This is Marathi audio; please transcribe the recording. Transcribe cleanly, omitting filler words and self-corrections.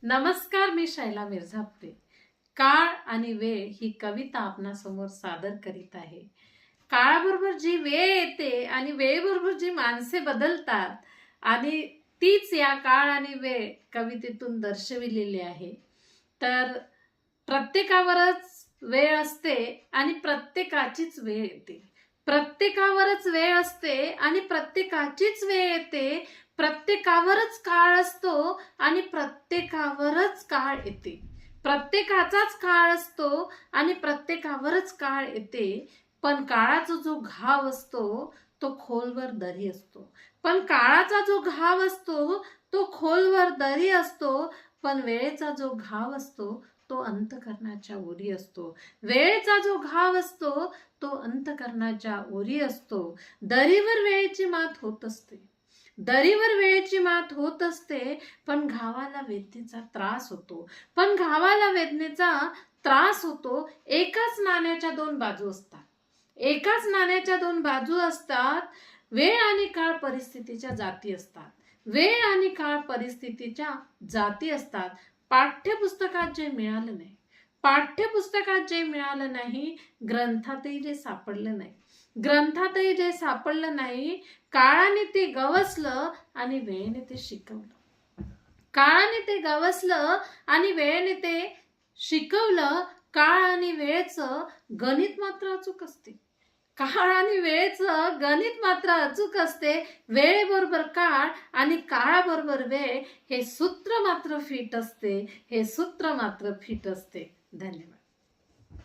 नमस्कार, मी शैला मिर्झापुरे. काळ आणि वेळ ही कविता आपणासमोर सादर करीत आहे. काळाबरोबर जी वेळ येते आणि वेळेबरोबर जी माणसे बदलतात आणि तीच या काळ आणि वेळ कवितेतून दर्शविलेली आहे. तर प्रत्येकावरच वेळ असते आणि प्रत्येकाचीच वेळ येते. प्रत्येकावरच वेळ असते आणि प्रत्येकाचीच वेळ येते. प्रत्येकावरच काळ असतो आणि प्रत्येकावरच काळ येते. प्रत्येकाचाच काळ असतो आणि प्रत्येकावरच काळ येते. पण काळाचा जो घाव असतो तो खोलवर दरी असतो. पण काळाचा जो घाव असतो तो खोलवर दरी असतो. पण वेळेचा जो घाव असतो तो अंतःकरणाच्या ओरी असतो. वेळेचा जो घाव असतो तो अंतःकरणाच्या ओरी असतो. दरीवर वेळेची मात होत असते. दरीवर वेळेची मात होत असते, पण घावाला वेदनेचा त्रास होतो. पण घावाला वेदनेचा त्रास होतो. एकाच नाण्याच्या दोन बाजू असतात. एकाच नाण्याच्या दोन बाजू असतात. वेळ आणि काळ परिस्थितीच्या जाती असतात. वेळ आणि काळ परिस्थितीच्या जाती असतात. पाठ्यपुस्तकात जे मिळालं नाही, पाठ्यपुस्तकात जे मिळालं नाही, ग्रंथातही जे सापडलं नाही, ग्रंथातही जे सापडलं नाही, काळाने ते गवसलं आणि वेळेने ते शिकवलं. काळाने ते गवसलं आणि वेळेने ते शिकवलं. काळ आणि वेळेचं गणित मात्र अचूक असते. काळ आणि वेळेचं गणित मात्र अचूक असते. वेळेबरोबर काळ आणि काळाबरोबर वेळ हे सूत्र मात्र फिट असते. हे सूत्र मात्र फिट असते. धन्यवाद.